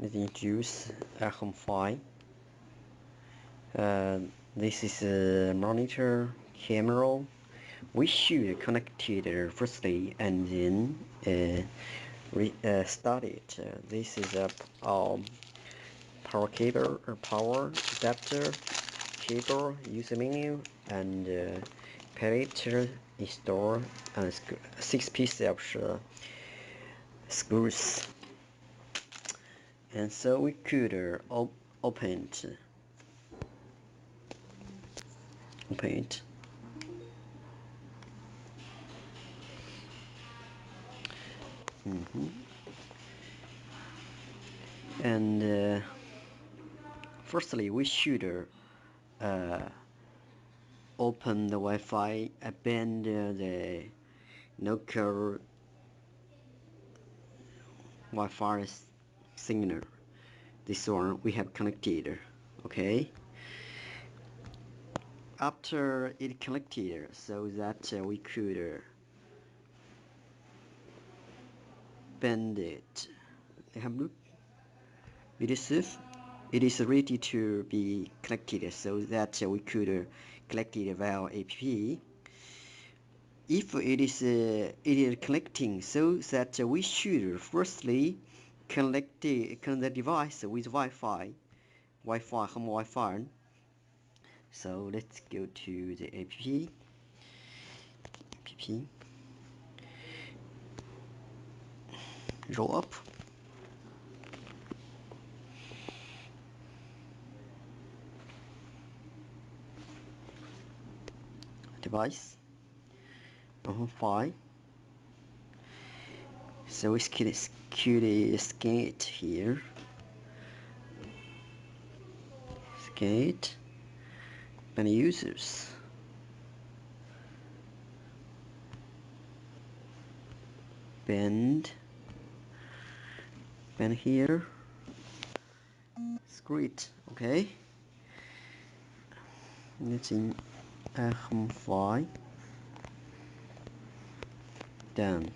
Let's introduce IHOME5. This is a monitor camera. We should connect it firstly and then start it. This is a power cable or power adapter cable, user menu, and parameter install and 6 pieces of screws. And so we could open it. And firstly, we should open the Wi-Fi, bend the local Wi-Fi signal. This one we have connected. Okay. After it connected, so that we could bend it. Have a look. It is ready to be connected, so that we could collect it via app. If it is connecting, so that we should firstly connect the device with Wi-Fi, home Wi-Fi. So let's go to the app. ROLLUP. Device. IHOME5. So we can scan it here. Scan it. And users. Bend here. Screw it. Okay. It's in IHOME5. Done.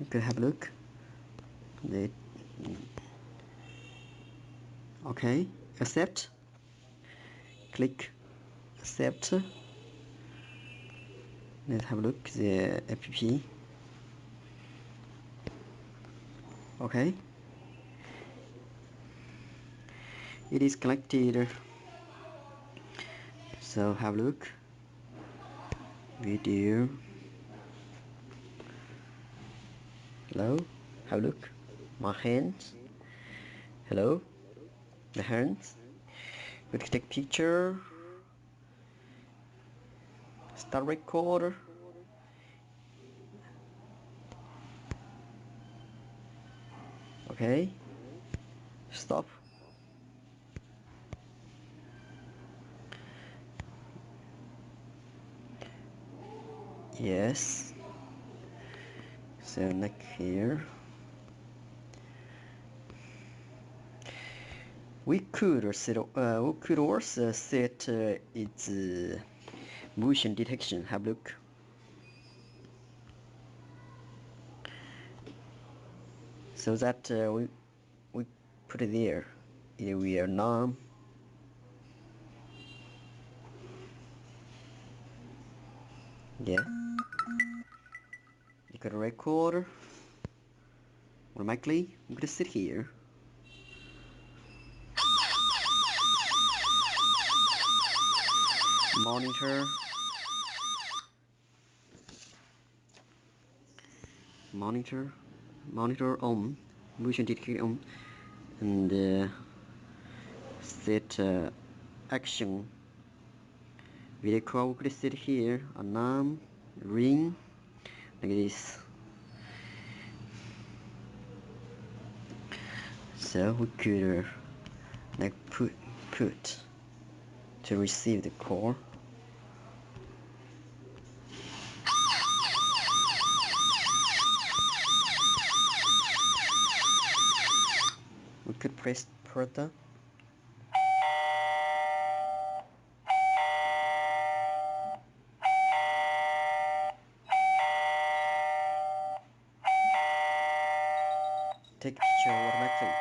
You can have a look. Okay, accept. Click accept. Let's have a look the app. Okay. It is connected. So have a look. Video. Hello. Have a look. My hands. Hello. The hands. We can take picture. Start recorder. Okay. Stop. Yes. So neck here. We could also set its motion detection. Have a look. So that we put it there. It will none. Yeah. You could record automatically. I'm gonna sit here. Monitor on, motion detector on, and set action. Video call. We could sit here. Alarm, ring, like this. So we could like put to receive the call. We could press Porta. take a picture automatically.